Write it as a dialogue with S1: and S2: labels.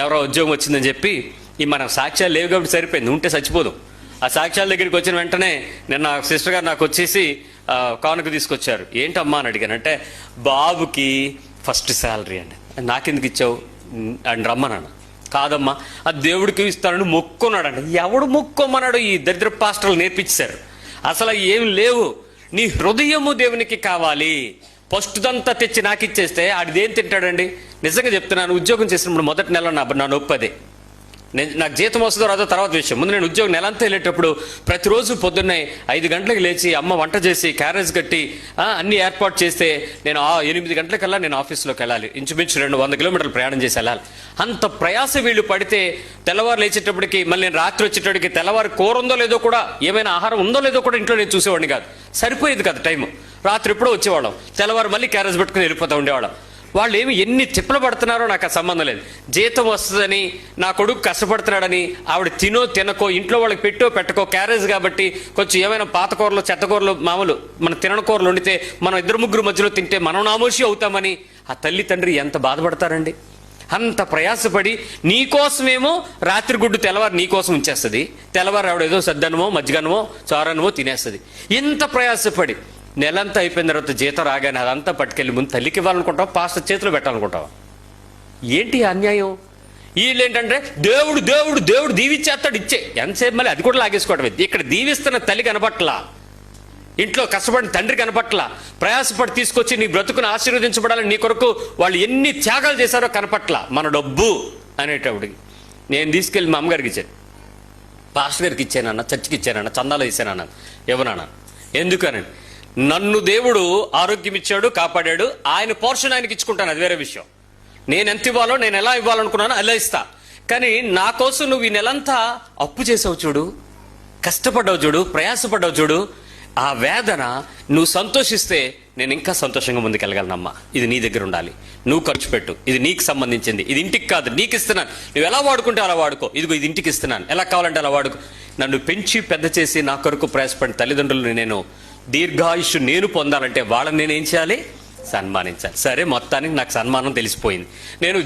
S1: ఎవరో ఉద్యోగం వచ్చిందని చెప్పి మన సాక్ష్యాలు లేవు కాబట్టి సరిపోయింది, ఉంటే చచ్చిపోదు. ఆ సాక్ష్యాల దగ్గరికి వచ్చిన వెంటనే నిన్న సిస్టర్ గారు నాకు వచ్చేసి కానుక తీసుకొచ్చారు. ఏంటమ్మా అని అడిగానంటే, బాబుకి ఫస్ట్ శాలరీ అండి. నాకెందుకు ఇచ్చావు అని రమ్మన్నాను. కాదమ్మా అది దేవుడికి ఇస్తానని మొక్కున్నాడండి. ఎవడు మొక్కోమన్నాడు? ఈ దరిద్ర పాస్టర్లు నేర్పించారు. అసలు ఏం లేవు, నీ హృదయము దేవునికి కావాలి. ఫస్ట్దంతా తెచ్చి నాకు ఇచ్చేస్తే ఆడిదేం తింటాడండి? నిజంగా చెప్తున్నాను, ఉద్యోగం చేసినప్పుడు మొదటి నెల నా నొప్పి అదే. నాకు జీతం వస్తుందో రాదో తర్వాత విషయం. ముందు నేను ఉద్యోగం నెలంతా వెళ్ళేటప్పుడు ప్రతిరోజు పొద్దున్నే 5 గంటలకు లేచి అమ్మ వంట చేసి క్యారేజ్ కట్టి అన్ని ఏర్పాటు చేస్తే నేను 8 గంటలకల్లా నేను ఆఫీస్లోకి వెళ్ళాలి. ఇంచుమించు 200 కిలోమీటర్లు ప్రయాణం చేసి వెళ్ళాలి. అంత ప్రయాస వీళ్ళు పడితే తెల్లవారు లేచేటప్పటికి మళ్ళీ నేను రాత్రి వచ్చేటప్పటికి తెల్లవారు కూర ఉందో లేదో కూడా, ఏమైనా ఆహారం ఉందో లేదో కూడా ఇంట్లో నేను చూసేవాడిని కాదు. సరిపోయేది కాదు టైము. రాత్రి ఎప్పుడో వచ్చేవాళ్ళం, తెల్లవారు మళ్ళీ క్యారేజ్ పెట్టుకుని వెళ్ళిపోతూ ఉండేవాళ్ళం. వాళ్ళు ఏమి ఎన్ని తిప్పలు పడుతున్నారో నాకు ఆ సంబంధం లేదు. జీతం వస్తుందని, నా కొడుకు కష్టపడుతున్నాడని ఆవిడ తినకో, ఇంట్లో వాళ్ళకి పెట్టకో క్యారేజ్ కాబట్టి కొంచెం ఏమైనా పాత కూరలు చెత్తకూరలు మామూలు మన తినని కూరలు వండితే మనం 2-3 మధ్యలో తింటే మనం నామోషి అవుతామని ఆ తల్లి తండ్రి ఎంత బాధపడతారండి. అంత ప్రయాసపడి నీకోసమేమో రాత్రి గుడ్డు తెల్లవారు నీకోసం ఉంచేస్తుంది, తెల్లవారు ఆవిడ ఏదో సద్దనమో మజ్జిగనమో చారనమో తినేస్తుంది. ఇంత ప్రయాసపడి నెలంతా అయిపోయిన తర్వాత జీతం రాగానే అదంతా పట్టుకెళ్ళి ముందు తల్లికి ఇవ్వాలనుకుంటావా, పాస్టర్ చేతిలో పెట్టాలనుకుంటావా? ఏంటి అన్యాయం? వీళ్ళేంటంటే దేవుడు దేవుడు దేవుడు దీవిచ్చేస్తాడు, ఇచ్చే ఎంతసేపు మళ్ళీ అది కూడా లాగేసుకోవడం. ఇక్కడ దీవిస్తున్న తల్లి కనపట్లా, ఇంట్లో కష్టపడిన తండ్రి కనపట్లా, ప్రయాసపడి తీసుకొచ్చి నీ బ్రతుకును ఆశీర్వదించబడాలని నీ కొరకు వాళ్ళు ఎన్ని త్యాగాలు చేశారో కనపట్లా. మన డబ్బు అనేటప్పటికి నేను తీసుకెళ్ళి మా అమ్మగారికి ఇచ్చాను, పాస్టర్ గారికి ఇచ్చానన్న, చర్చికి ఇచ్చానన్న, చందాలో ఇచ్చానన్న, ఇవ్వనన్నా. ఎందుకని? నన్ను దేవుడు ఆరోగ్యం ఇచ్చాడు, కాపాడాడు, ఆయన పోర్షన్ ఆయనకి ఇచ్చుకుంటాను, అది వేరే విషయం. నేను ఎంత ఇవ్వాలో, నేను ఎలా ఇవ్వాలనుకున్నానో అలా ఇస్తా. కానీ నా కోసం నువ్వు ఈ నెలంతా అప్పు చేసావు చూడు, కష్టపడ్డావు చూడు, ప్రయాసపడ్డావు చూడు, ఆ వేదన నువ్వు సంతోషిస్తే నేను ఇంకా సంతోషంగా ముందుకెళ్ళగలనమ్మా. ఇది నీ దగ్గర ఉండాలి, నువ్వు ఖర్చు పెట్టు, ఇది నీకు సంబంధించింది, ఇది ఇంటికి కాదు నీకు ఇస్తున్నాను, నువ్వు ఎలా వాడుకుంటే అలా వాడుకో, ఇదిగో ఇది ఇంటికి ఇస్తున్నాను, ఎలా కావాలంటే అలా వాడుకో. నన్ను పెంచి పెద్ద చేసి నా కొరకు ప్రయాసపడిన తల్లిదండ్రులను నేను దీర్ఘాయుష్ నేను పొందాలంటే వాళ్ళని నేనేం చేయాలి? సన్మానించాలి. సరే, మొత్తానికి నాకు సన్మానం తెలిసిపోయింది. నేను